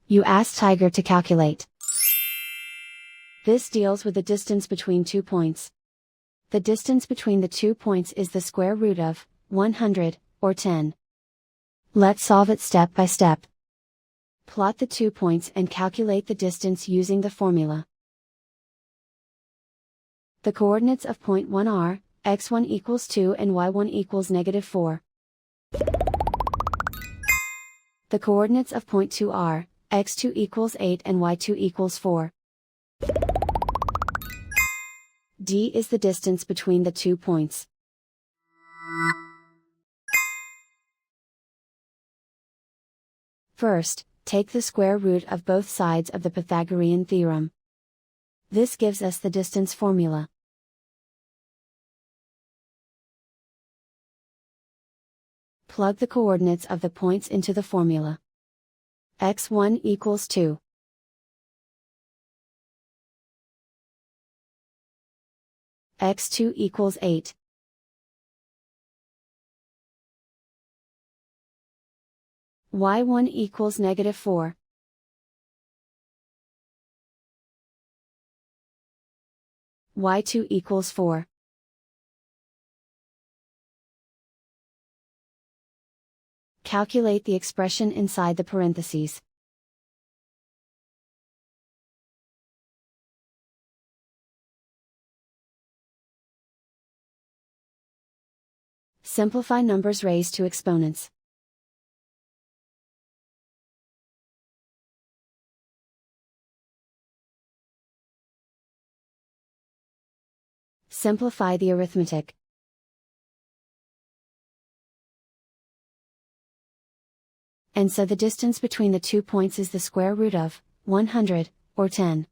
You ask Tiger to calculate. This deals with the distance between 2 points. The distance between the 2 points is the square root of 100, or 10. Let's solve it step by step. Plot the 2 points and calculate the distance using the formula. The coordinates of point 1 are, x1 equals 2 and y1 equals -4. The coordinates of point 2 are, x2 equals 8 and y2 equals 4. D is the distance between the 2 points. First, take the square root of both sides of the Pythagorean theorem. This gives us the distance formula. Plug the coordinates of the points into the formula. x1 equals 2. x2 equals 8. y1 equals -4. y2 equals 4. Calculate the expression inside the parentheses. Simplify numbers raised to exponents. Simplify the arithmetic. And so the distance between the 2 points is the square root of 100, or 10.